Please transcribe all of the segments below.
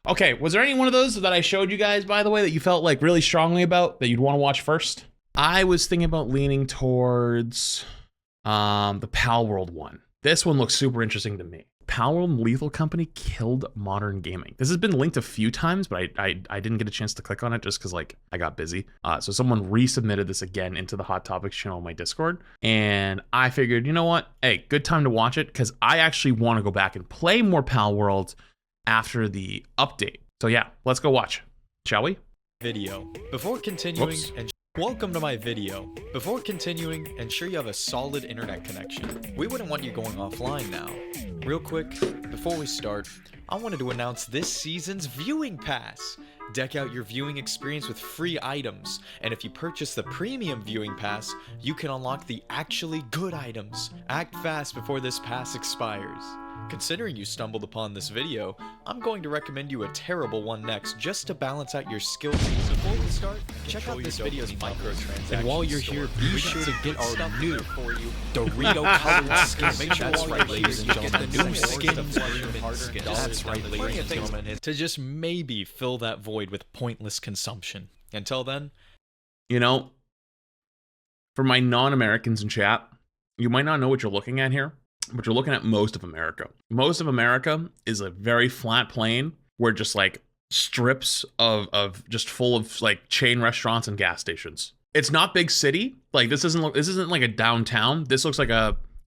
Okay, was there any one of those that I showed you guys, by the way, that you felt like really strongly about that you'd want to watch first? I was thinking about leaning towards the Palworld one. This one looks super interesting to me. Palworld and Lethal Company killed modern gaming. This has been linked a few times, but I didn't get a chance to click on it just because like I got busy. So someone resubmitted this again into the Hot Topics channel on my Discord. And I figured, you know what? Hey, good time to watch it because I actually want to go back and play more Palworld after the update. So yeah, let's go watch, shall we? Before continuing, welcome to my video. Before continuing, ensure you have a solid internet connection. We wouldn't want you going offline now. Real quick, before we start, I wanted to announce this season's viewing pass. Deck out your viewing experience with free items, and if you purchase the premium viewing pass, you can unlock the actually good items. Act fast before this pass expires. Considering you stumbled upon this video, I'm going to recommend you a terrible one next just to balance out your skill trees. Before we start, check out this video's microtransactions. And while you're here, be sure to get our new Dorito colored skins. Make sure that's right, ladies and gentlemen. New skins. That's right, ladies and gentlemen. To just maybe fill that void with pointless consumption. Until then, you know, for my non-Americans in chat, you might not know what you're looking at here, but you're looking at most of America. Most of America is a very flat plain where just like strips of just full of like chain restaurants and gas stations. It's not big city. Like this isn't like a downtown. This looks like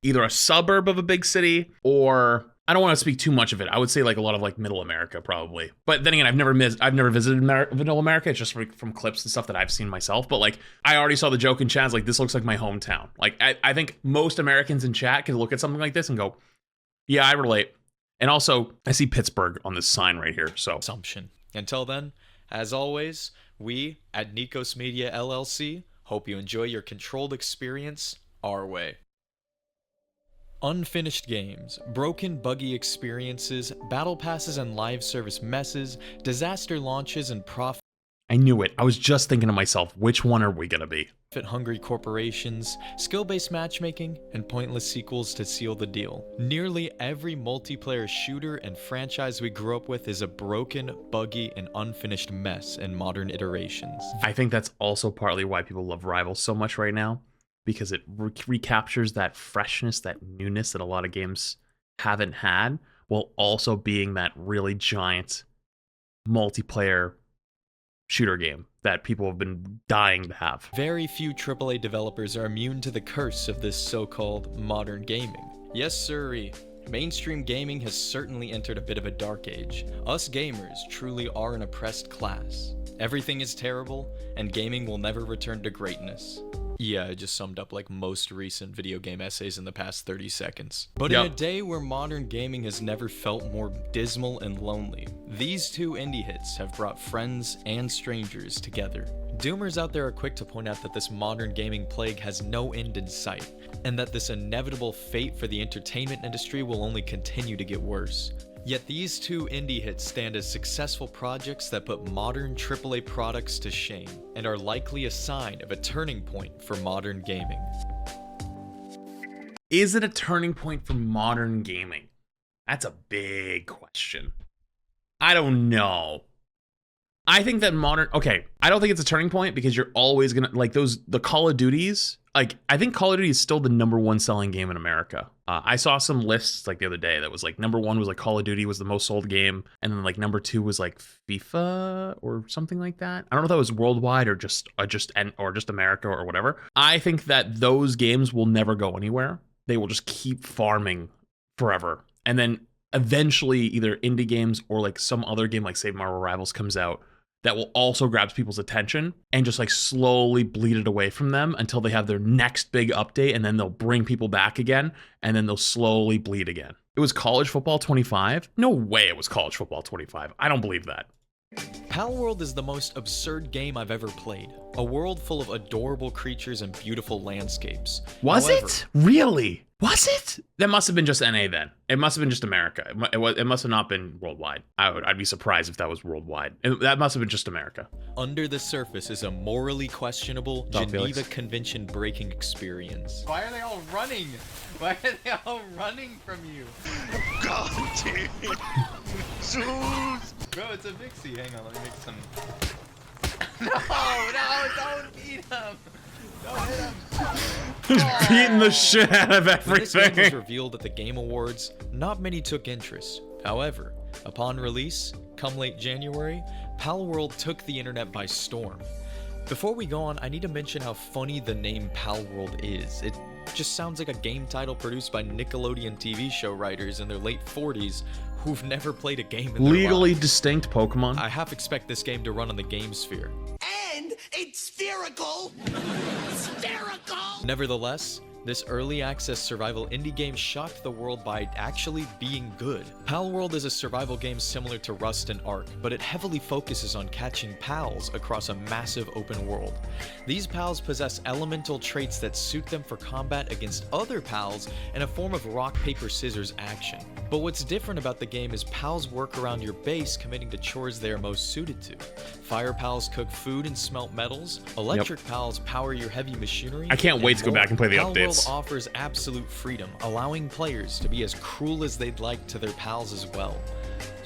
either a suburb of a big city, or I don't want to speak too much of it. I would say like a lot of like middle America probably. But then again, I've never visited middle America. It's just from clips and stuff that I've seen myself. But like I already saw the joke in chat. It's like this looks like my hometown. Like I think most Americans in chat can look at something like this and go, yeah, I relate. And also I see Pittsburgh on this sign right here. So assumption. Until then, as always, we at Nikos Media LLC hope you enjoy your controlled experience our way. Unfinished games, broken buggy experiences, battle passes and live service messes, disaster launches and profit. I knew it. I was just thinking to myself, which one are we gonna be? Hungry corporations, skill-based matchmaking, and pointless sequels to seal the deal. Nearly every multiplayer shooter and franchise we grew up with is a broken, buggy, and unfinished mess in modern iterations. I think that's also partly why people love Rivals so much right now, because it recaptures that freshness, that newness that a lot of games haven't had, while also being that really giant multiplayer shooter game that people have been dying to have. Very few AAA developers are immune to the curse of this so-called modern gaming. Yes, sirree. Mainstream gaming has certainly entered a bit of a dark age. Us gamers truly are an oppressed class. Everything is terrible, and gaming will never return to greatness. Yeah, I just summed up like most recent video game essays in the past 30 seconds. But in a day where modern gaming has never felt more dismal and lonely, these two indie hits have brought friends and strangers together. Doomers out there are quick to point out that this modern gaming plague has no end in sight, and that this inevitable fate for the entertainment industry will only continue to get worse. Yet these two indie hits stand as successful projects that put modern AAA products to shame, and are likely a sign of a turning point for modern gaming. Is it a turning point for modern gaming? That's a big question. I don't know. I think that I don't think it's a turning point because you're always gonna, like the Call of Duties, like I think Call of Duty is still the #1 selling game in America. I saw some lists like the other day that was like #1 was like Call of Duty was the most sold game, and then like #2 was like FIFA or something like that. I don't know if that was worldwide or just America or whatever. I think that those games will never go anywhere. They will just keep farming forever, and then eventually either indie games or like some other game like say Marvel Rivals comes out that will also grab people's attention and just like slowly bleed it away from them until they have their next big update, and then they'll bring people back again, and then they'll slowly bleed again. It was College Football 25? No way it was College Football 25. I don't believe that. Palworld is the most absurd game I've ever played. A world full of adorable creatures and beautiful landscapes. Was it? Really? Was it? That must have been just NA then. It must have been just America. It must have not been worldwide. I'd be surprised if that was worldwide. That must have been just America. Under the surface is a morally questionable Geneva Convention breaking experience. Why are they all running? Why are they all running from you? God, dude. Zeus! Bro, it's a Vixie. Hang on, let me make some. No, don't eat him. Don't hit him. He's beating the shit out of When this game was everything. revealed at the Game Awards, not many took interest. However, upon release, come late January, Palworld took the internet by storm. Before we go on, I need to mention how funny the name Palworld is. It just sounds like a game title produced by Nickelodeon TV show writers in their late 40s who've never played a game in their Legally lives. distinct Pokemon. I half expect this game to run on the Game Sphere. And it's spherical! Spherical! Nevertheless, this early access survival indie game shocked the world by actually being good. Palworld is a survival game similar to Rust and Ark, but it heavily focuses on catching pals across a massive open world. These pals possess elemental traits that suit them for combat against other pals in a form of rock, paper, scissors action. But what's different about the game is pals work around your base, committing to chores they are most suited to. Fire pals cook food and smelt metals. Electric pals power your heavy machinery. I can't wait to go back and play the updates. Palworld offers absolute freedom, allowing players to be as cruel as they'd like to their pals as well.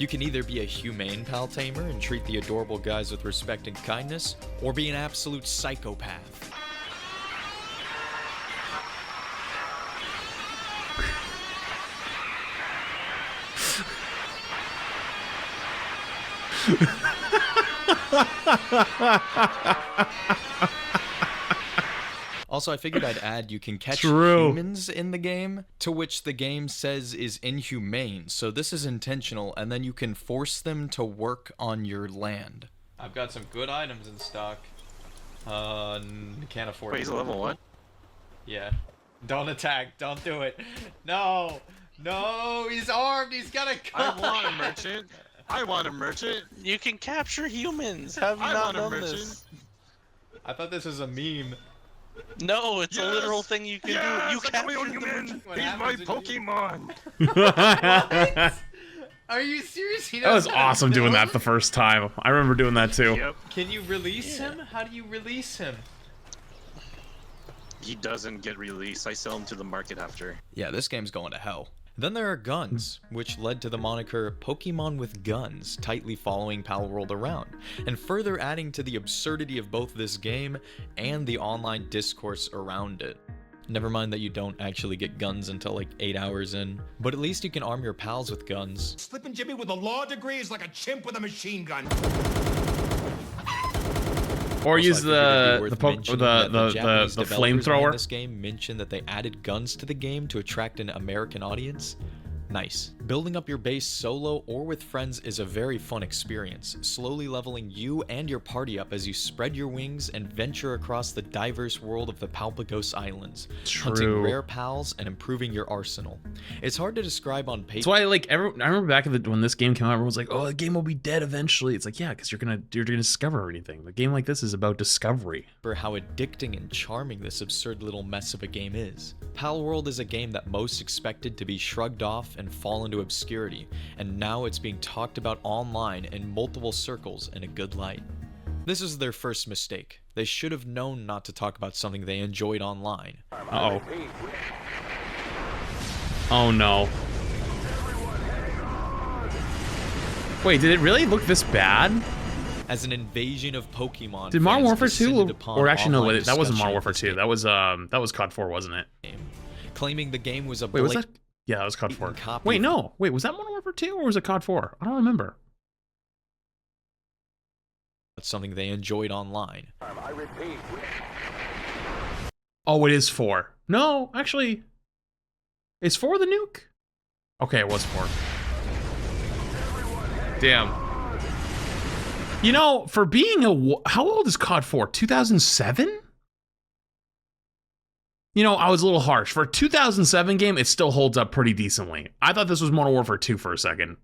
You can either be a humane pal tamer and treat the adorable guys with respect and kindness, or be an absolute psychopath. Also, I figured I'd add you can catch humans in the game, to which the game says is inhumane. So this is intentional, and then you can force them to work on your land. I've got some good items in stock. Can't afford it. Wait, he's a level 1? Yeah. Don't attack. Don't do it. No. No, he's armed. He's got a gun. I want a merchant. I want a merchant. You can capture humans. Have you I not want a known merchant. this? I thought this was a meme. No, it's a Yes! literal thing you can Yes, do. You I got my own capture the human. merchant. What He's my happens when you- Pokemon. Are you serious? He That was knows how to awesome doing that build? the first time. I remember doing that too. Yep. Can you release him? How do you release him? He doesn't get released. I sell him to the market after. Yeah, this game's going to hell. Then there are guns, which led to the moniker Pokemon with Guns, tightly following Palworld around, and further adding to the absurdity of both this game and the online discourse around it. Never mind that you don't actually get guns until like 8 hours in, but at least you can arm your pals with guns. Slippin' Jimmy with a law degree is like a chimp with a machine gun. Or Also, use I figured it'd be worth mentioning that the Japanese developers behind flamethrower. This game mentioned that they added guns to the game to attract an American audience. Nice. Building up your base solo or with friends is a very fun experience, slowly leveling you and your party up as you spread your wings and venture across the diverse world of the Palpagos Islands, hunting True. rare pals and improving your arsenal. It's hard to describe on paper. That's why, like, I remember back when this game came out, everyone was like, "Oh, the game will be dead eventually." It's like, yeah, because you're gonna discover anything. A game like this is about discovery. For how addicting and charming this absurd little mess of a game is. Palworld is a game that most expected to be shrugged off and fall into obscurity, and now it's being talked about online in multiple circles in a good light. This is their first mistake. They should have known not to talk about something they enjoyed online. Uh-oh. Oh no. Wait, did it really look this bad? As an invasion of Pokemon, Did Modern fans Warfare 2 descended upon or actually no, online wait, that wasn't discussion Modern of Warfare this 2. That was COD 4, wasn't it? game, claiming the game was a Wait, was that? blatant Yeah, that was COD 4. copy Wait, of- no. Wait, was that Modern Warfare 2 or was it COD 4? I don't remember. something they enjoyed online. Oh, it is 4. No, actually, is 4 the nuke? Okay, it was 4. Damn. You know, for being how old is COD 4? 2007? You know, I was a little harsh. For a 2007 game, it still holds up pretty decently. I thought this was Modern Warfare 2 for a second.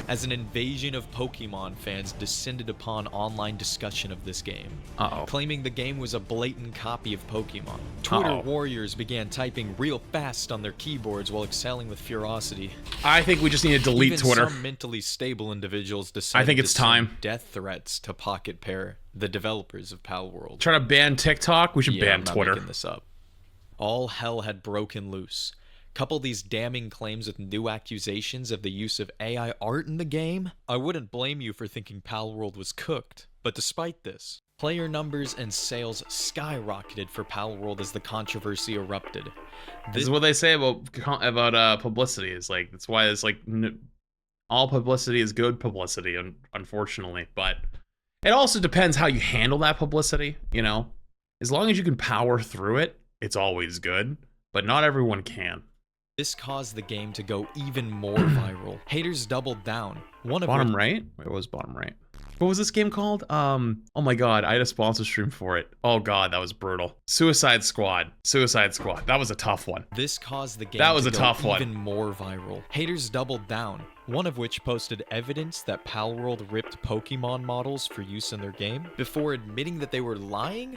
As an invasion of Pokemon fans descended upon online discussion of this game, Uh-oh. claiming the game was a blatant copy of Pokemon. Twitter Uh-oh. warriors began typing real fast on their keyboards while excelling with ferocity. I think we just need to delete Even Twitter. some mentally stable individuals decided I think it's to send time. death threats to Pocket Pair, the developers of Palworld. Try to ban TikTok? We should Yeah, ban I'm not Twitter. making this up. All hell had broken loose. Couple these damning claims with new accusations of the use of AI art in the game? I wouldn't blame you for thinking Palworld was cooked, but despite this, player numbers and sales skyrocketed for Palworld as the controversy erupted. This is what they say about publicity. Is like that's why it's like all publicity is good publicity, unfortunately. But it also depends how you handle that publicity. You know, as long as you can power through it, it's always good. But not everyone can. This caused the game to go even more viral. Haters doubled down. One of Bottom right? Wait, what was bottom right? What was this game called? Oh my god, I had a sponsor stream for it. Oh god, that was brutal. Suicide Squad. Suicide Squad. That was a tough one. This caused the game That was to a go tough one. even more viral. Haters doubled down. One of which posted evidence that Palworld ripped Pokemon models for use in their game before admitting that they were lying.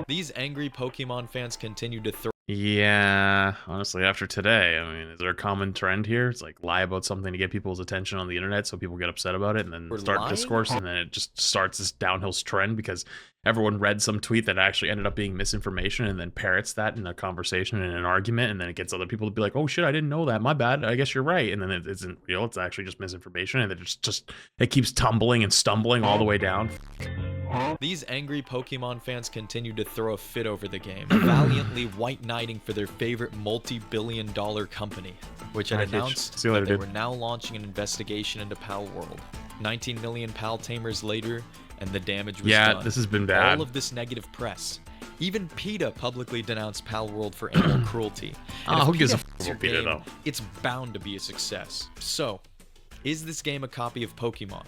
These angry Pokemon fans continued to throw. Yeah, honestly, after today, I mean, is there a common trend here? It's like lie about something to get people's attention on the internet so people get upset about it and then We're start lying? discourse, and then it just starts this downhill trend because everyone read some tweet that actually ended up being misinformation and then parrots that in a conversation and an argument, and then it gets other people to be like, oh shit, I didn't know that, my bad, I guess you're right, and then it isn't real, it's actually just misinformation, and it keeps tumbling and stumbling all the way down. These angry Pokemon fans continued to throw a fit over the game, valiantly white knighting for their favorite multi-billion-dollar company, which had Alright, bitch. announced See you later, that they dude. were now launching an investigation into Palworld. 19 million Pal Tamers later, and the damage was Yeah, done. this has been bad. All of this negative press. Even PETA publicly denounced Palworld for animal cruelty. And if Who gives a PETA f hates your about PETA, game, though? it's bound to be a success. So, is this game a copy of Pokemon?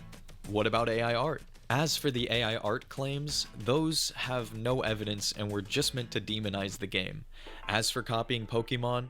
What about AI art? As for the AI art claims, those have no evidence and were just meant to demonize the game. As for copying Pokemon,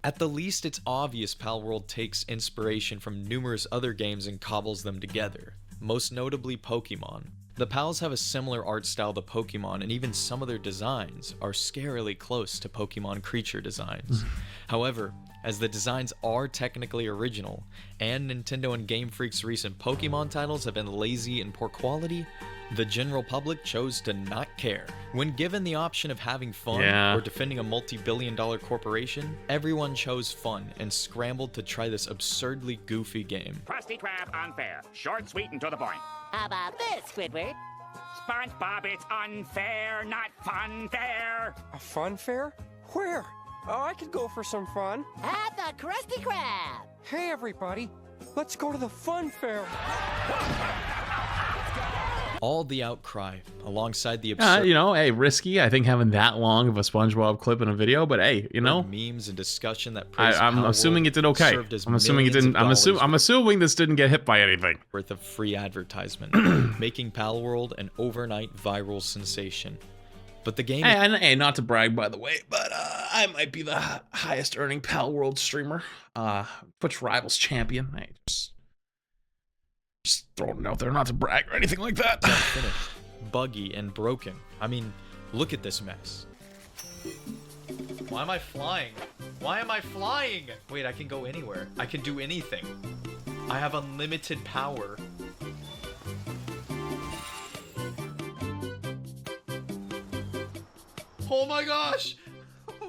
at the least it's obvious Palworld takes inspiration from numerous other games and cobbles them together, most notably Pokemon. The Pals have a similar art style to Pokemon, and even some of their designs are scarily close to Pokemon creature designs. However, as the designs are technically original, and Nintendo and Game Freak's recent Pokemon titles have been lazy and poor quality, the general public chose to not care. When given the option of having fun or defending a multi-billion-dollar corporation, everyone chose fun and scrambled to try this absurdly goofy game. Krusty Krab unfair. Short, sweet, and to the point. How about this, Squidward? SpongeBob, it's unfair, not fun fair. A fun fair? Where? Oh, I could go for some fun. At the Krusty Krab! Hey, everybody, let's go to the fun fair. All the outcry, alongside the absurd You know, hey, risky. I think having that long of a SpongeBob clip in a video, but hey, you know, memes and discussion that praised I'm Palworld assuming it did okay. served as I'm assuming it millions of didn't. I'm dollars assuming this didn't get hit by anything. worth of free advertisement, making Palworld an overnight viral sensation. But the game Hey, not to brag, by the way, but I might be the highest earning Palworld streamer, Twitch Rivals champion. Hey, just throwing it out there, not to brag or anything like that. got finished, buggy and broken. I mean, look at this mess. Why am I flying? Why am I flying? Wait, I can go anywhere. I can do anything. I have unlimited power. Oh my gosh!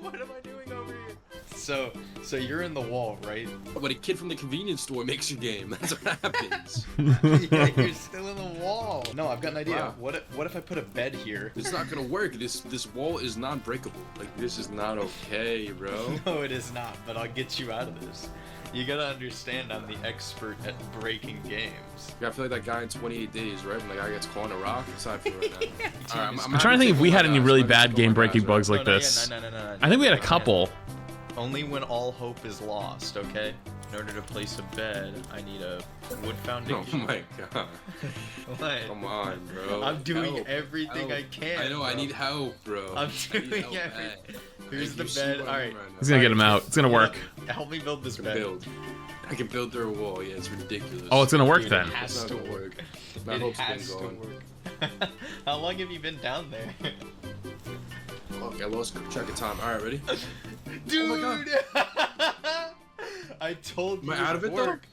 What am I doing over here? So you're in the wall, right? But a kid from the convenience store makes your game. That's what happens. Yeah, you're still in the wall. No, I've got an idea. Wow. What if I put a bed here? It's not gonna work. This wall is not breakable. Like, this is not okay, bro. No, it is not, but I'll get you out of this. You gotta understand I'm the expert at breaking games. I feel like that guy in 28 Days, right? When the guy gets caught in a rock. It's time for it right now. Alright, I'm trying to think if we had any really bad game-breaking bugs like this. No. I think we had a couple. Only when all hope is lost, okay? In order to place a bed, I need a wood Oh foundation. my god. What? Come on, bro. I'm doing Help. everything I Help. can. I know, I bro. need help, bro. I'm I need doing help everything. bad. Here's the You see bed. what I'm Alright. doing right now. He's gonna get him out. It's gonna work. Help me build this I bed. can build. I can build through a wall. Yeah, it's ridiculous. Oh, it's gonna work Dude, then. It has It's to not gonna work. My It hope's has been to gone. work. How long have you been down there? Okay, I lost track of time. Alright, ready? Dude! Oh my I told you Am I out of it, though? work.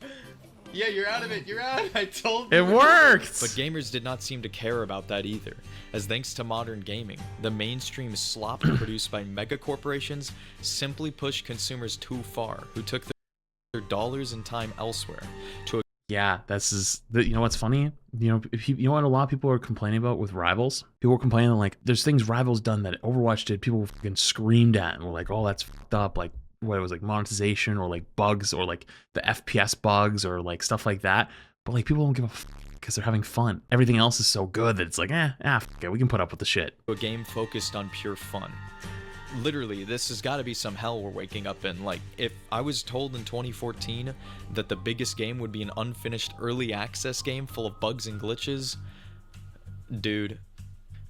Yeah, you're out of it. You're out. I told you. It worked! But gamers did not seem to care about that either, as thanks to modern gaming, the mainstream slop produced by mega corporations simply pushed consumers too far, who took their dollars and time elsewhere to Yeah, you know what's funny? You know what a lot of people are complaining about with Rivals? People were complaining like there's things Rivals done that Overwatch did, people fucking screamed at and were like, oh, that's fucked up, like what it was like monetization or like bugs or like the FPS bugs or like stuff like that. But like people don't give a fuck because they're having fun. Everything else is so good that it's like, fuck it, we can put up with the shit. a game focused on pure fun. Literally, this has got to be some hell we're waking up in. Like, if I was told in 2014 that the biggest game would be an unfinished early access game full of bugs and glitches, dude.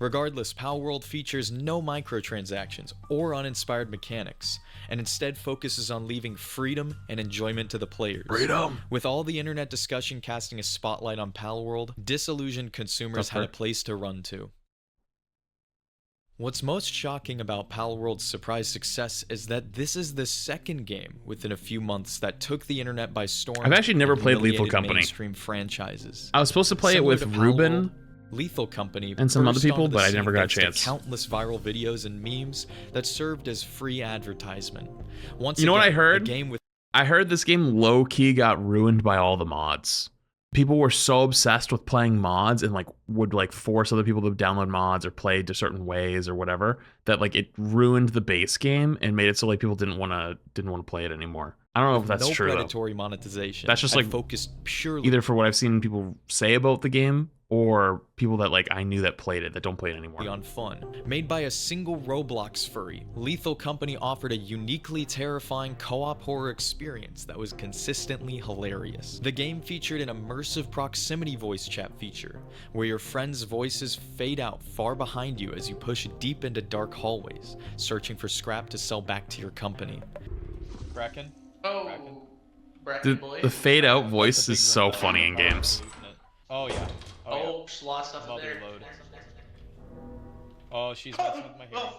Regardless, Palworld features no microtransactions or uninspired mechanics, and instead focuses on leaving freedom and enjoyment to the players. Freedom! With all the internet discussion casting a spotlight on Palworld, disillusioned consumers had a place to run to. What's most shocking about Palworld's surprise success is that this is the second game within a few months that took the internet by storm. I've actually never and played Lethal humiliated Company. Mainstream franchises. I was supposed to play Similar it to with Ruben Palworld, Lethal Company and some other burst people, onto the but I scene never got a thanks to chance. Countless viral videos and memes that served as free advertisement. Once You know what I again, heard? a game with I heard this game low-key got ruined by all the mods. People were so obsessed with playing mods and like would like force other people to download mods or play to certain ways or whatever that like it ruined the base game and made it so like people didn't want to play it anymore. I don't know if that's no true though. predatory monetization. That's just and like focused purely Either for what I've seen people say about the game or people that like I knew that played it that don't play it anymore. on fun. Made by a single Roblox furry, Lethal Company offered a uniquely terrifying co-op horror experience that was consistently hilarious. The game featured an immersive proximity voice chat feature, where your friends' voices fade out far behind you as you push deep into dark hallways, searching for scrap to sell back to your company. Bracken? Oh, The fade out voice is so funny in games. Oh yeah. Oh, a lot of stuff in Lovely there. load. Oh, she's messing with my hair.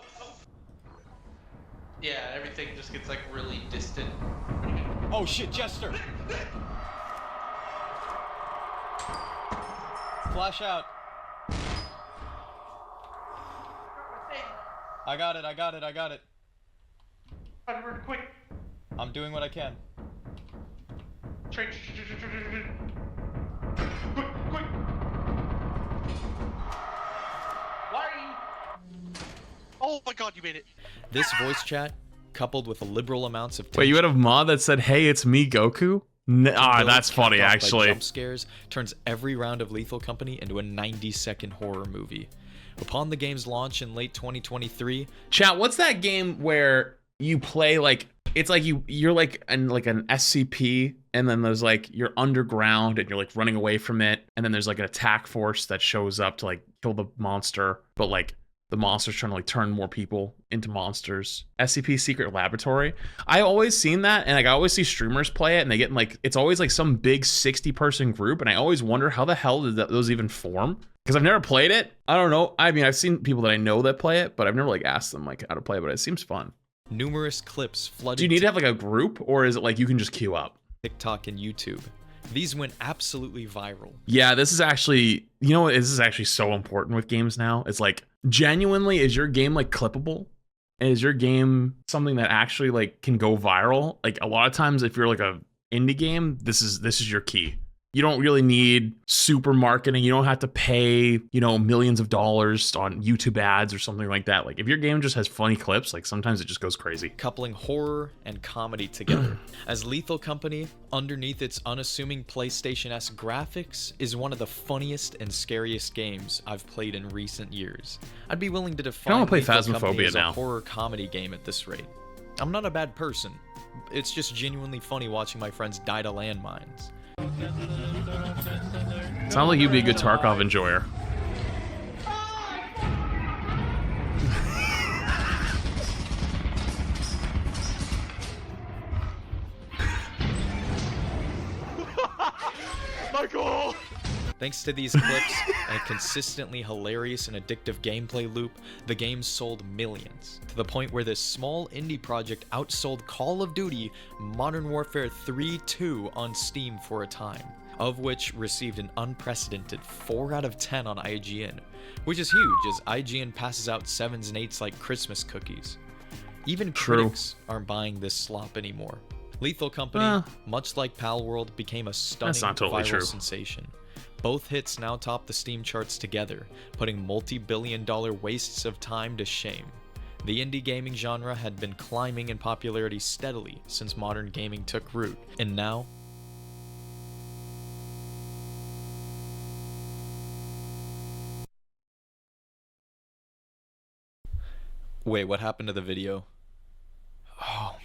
Yeah, everything just gets like really distant. Oh shit, Jester! Flash out. I got it. Quick. I'm doing what I can. Quick. Why are you? Oh my god, you made it. This voice chat, coupled with liberal amounts of Wait, you had a mod that said, "Hey, it's me, Goku"? That's funny, capped off by actually. Jump scares turns every round of Lethal Company into a 90-second horror movie. Upon the game's launch in late 2023, Chat, what's that game where you play like it's like you're like an SCP and then there's like you're underground and you're like running away from it and then there's like an attack force that shows up to like kill the monster, but like the monster's trying to like turn more people into monsters. SCP Secret Laboratory. I always seen that and like I always see streamers play it and they get in like it's always like some big 60-person group and I always wonder how the hell did those even form? Because I've never played it. I don't know. I mean, I've seen people that I know that play it, but I've never like asked them like how to play it, but it seems fun. numerous clips flooded Do you need to have like a group or is it like you can just queue up? TikTok and YouTube. These went absolutely viral. Yeah, this is actually, you know what, this is actually so important with games now. It's like, genuinely, is your game like clippable? Is your game something that actually like can go viral? Like a lot of times if you're like a indie game, this is your key. You don't really need super marketing. You don't have to pay, you know, millions of dollars on YouTube ads or something like that. Like if your game just has funny clips, like sometimes it just goes crazy. Coupling horror and comedy together. As Lethal Company, underneath its unassuming PlayStation-esque graphics, is one of the funniest and scariest games I've played in recent years. I'd be willing to define wanna play Lethal Company Phasmophobia as now. a horror comedy game at this rate. I'm not a bad person. It's just genuinely funny watching my friends die to landmines. Sounds like you'd be a good Tarkov enjoyer. My goal! Thanks to these clips and a consistently hilarious and addictive gameplay loop, the game sold millions, to the point where this small indie project outsold Call of Duty Modern Warfare 3-2 on Steam for a time, of which received an unprecedented 4 out of 10 on IGN, which is huge as IGN passes out 7s and 8s like Christmas cookies. Even critics aren't buying this slop anymore. Lethal Company, much like Palworld, became a stunning viral sensation. Both hits now top the Steam charts together, putting multi-billion-dollar wastes of time to shame. The indie gaming genre had been climbing in popularity steadily since modern gaming took root, and now... Wait, what happened to the video? Oh,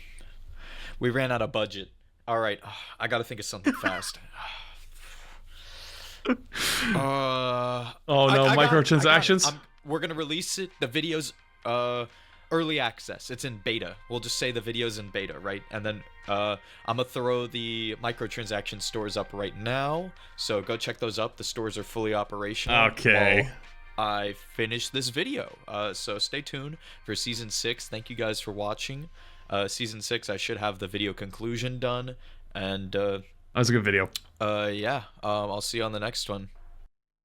we ran out of budget. Alright, I gotta think of something fast. Oh no, microtransactions? We're gonna release it. The video's early access. It's in beta. We'll just say the video's in beta, right? And then I'm gonna throw the microtransaction stores up right now. So go check those up. The stores are fully operational. Okay. I finish this video. So stay tuned for Season 6. Thank you guys for watching. Season 6, I should have the video conclusion done. And that was a good video. Yeah. I'll see you on the next one.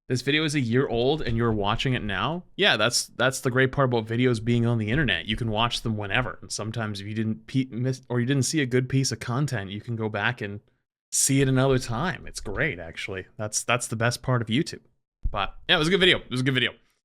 This video is a year old and you're watching it now? Yeah, that's the great part about videos being on the internet. You can watch them whenever. And sometimes if you didn't miss or you didn't see a good piece of content, you can go back and see it another time. It's great, actually. That's the best part of YouTube. But yeah, it was a good video. It was a good video.